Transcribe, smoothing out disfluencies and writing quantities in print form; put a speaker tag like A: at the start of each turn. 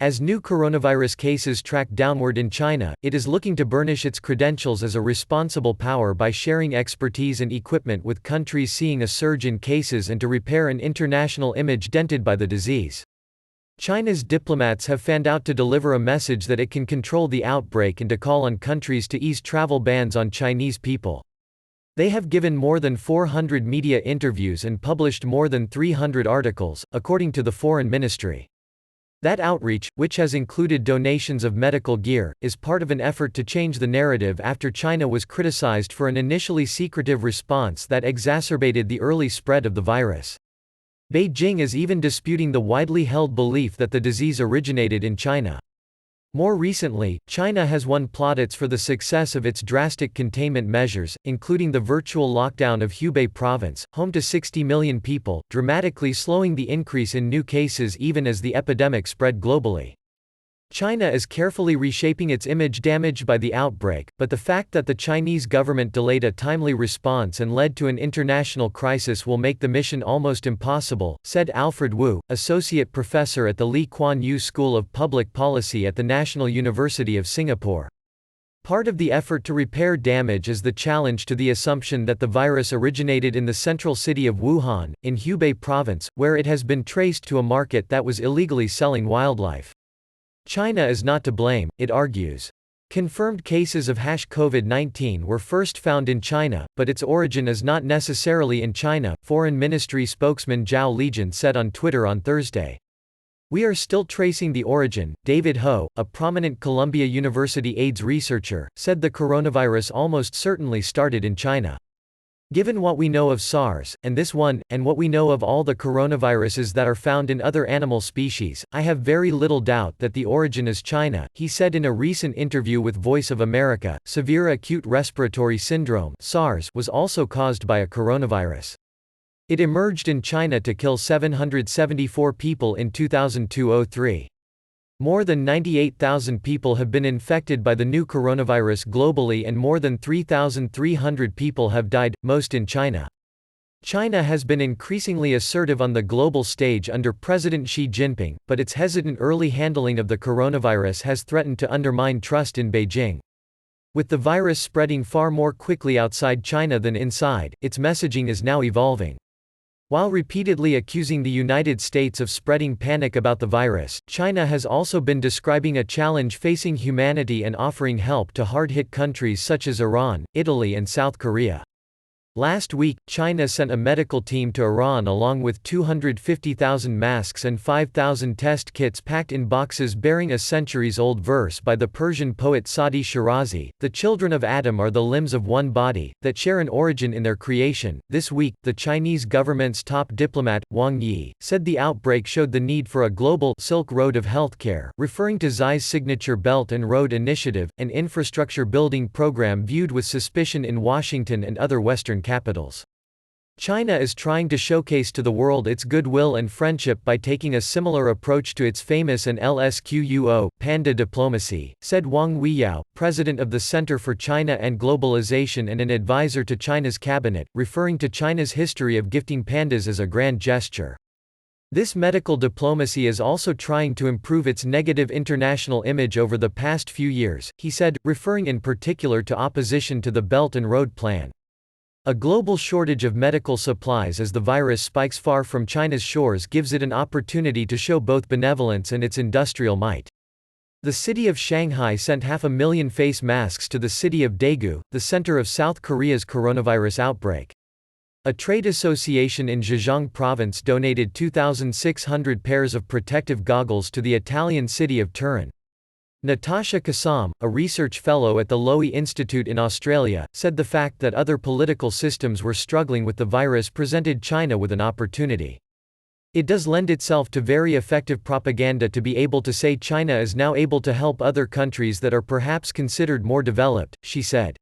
A: As new coronavirus cases track downward in China, it is looking to burnish its credentials as a responsible power by sharing expertise and equipment with countries seeing a surge in cases and to repair an international image dented by the disease. China's diplomats have fanned out to deliver a message that it can control the outbreak and to call on countries to ease travel bans on Chinese people. They have given more than 400 media interviews and published more than 300 articles, according to the Foreign Ministry. That outreach, which has included donations of medical gear, is part of an effort to change the narrative after China was criticized for an initially secretive response that exacerbated the early spread of the virus. Beijing is even disputing the widely held belief that the disease originated in China. More recently, China has won plaudits for the success of its drastic containment measures, including the virtual lockdown of Hubei province, home to 60 million people, dramatically slowing the increase in new cases even as the epidemic spread globally. China is carefully reshaping its image damaged by the outbreak, but the fact that the Chinese government delayed a timely response and led to an international crisis will make the mission almost impossible, said Alfred Wu, associate professor at the Lee Kuan Yew School of Public Policy at the National University of Singapore. Part of the effort to repair damage is the challenge to the assumption that the virus originated in the central city of Wuhan, in Hubei province, where it has been traced to a market that was illegally selling wildlife. China is not to blame, it argues. Confirmed cases of COVID-19 were first found in China, but its origin is not necessarily in China, Foreign Ministry spokesman Zhao Lijian said on Twitter on Thursday. We are still tracing the origin, David Ho, a prominent Columbia University AIDS researcher, said the coronavirus almost certainly started in China. Given what we know of SARS, and this one, and what we know of all the coronaviruses that are found in other animal species, I have very little doubt that the origin is China, he said in a recent interview with Voice of America. Severe acute respiratory syndrome (SARS) was also caused by a coronavirus. It emerged in China to kill 774 people in 2002-03. More than 98,000 people have been infected by the new coronavirus globally and more than 3,300 people have died, most in China. China has been increasingly assertive on the global stage under President Xi Jinping, but its hesitant early handling of the coronavirus has threatened to undermine trust in Beijing. With the virus spreading far more quickly outside China than inside, its messaging is now evolving. While repeatedly accusing the United States of spreading panic about the virus, China has also been describing a challenge facing humanity and offering help to hard-hit countries such as Iran, Italy and South Korea. Last week, China sent a medical team to Iran along with 250,000 masks and 5,000 test kits packed in boxes bearing a centuries-old verse by the Persian poet Sadi Shirazi, "The children of Adam are the limbs of one body, that share an origin in their creation." This week, the Chinese government's top diplomat, Wang Yi, said the outbreak showed the need for a global Silk Road of healthcare, referring to Xi's signature Belt and Road Initiative, an infrastructure building program viewed with suspicion in Washington and other Western capitals. China is trying to showcase to the world its goodwill and friendship by taking a similar approach to its famous and LSQUO, Panda diplomacy, said Wang Weiyao, president of the Center for China and Globalization and an advisor to China's cabinet, referring to China's history of gifting pandas as a grand gesture. This medical diplomacy is also trying to improve its negative international image over the past few years, he said, referring in particular to opposition to the Belt and Road Plan. A global shortage of medical supplies as the virus spikes far from China's shores gives it an opportunity to show both benevolence and its industrial might. The city of Shanghai sent 500,000 face masks to the city of Daegu, the center of South Korea's coronavirus outbreak. A trade association in Zhejiang province donated 2,600 pairs of protective goggles to the Italian city of Turin. Natasha Kassam, a research fellow at the Lowy Institute in Australia, said the fact that other political systems were struggling with the virus presented China with an opportunity. It does lend itself to very effective propaganda to be able to say China is now able to help other countries that are perhaps considered more developed, she said.